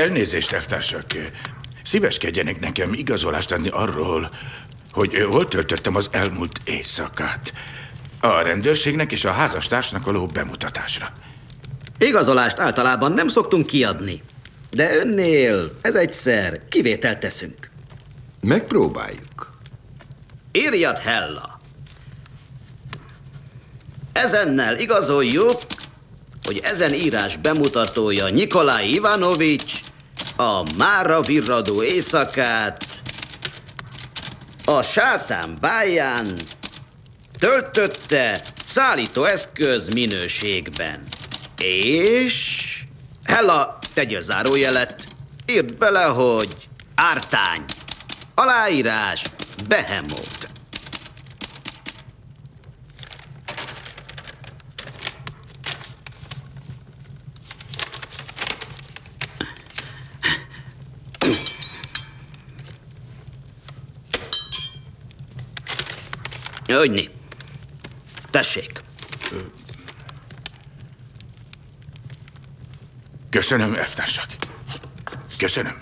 Elnézést, elvtársak. Szíveskedjenek nekem igazolást adni arról, hogy hol töltöttem az elmúlt éjszakát. A rendőrségnek és a házastársnak való bemutatásra. Igazolást általában nem szoktunk kiadni. De önnél ez egyszer kivételt teszünk. Megpróbáljuk. Írjad, Hella! Ezennel igazoljuk, hogy ezen írás bemutatója Nikolaj Ivanovics a mára virradó éjszakát a sátán báján töltötte szállítóeszköz minőségben. És... Hella, tegyél zárójelet, írd bele, hogy ártány, aláírás, Behemoth. Hogyni? Tessék. Köszönöm, elvtársak. Köszönöm.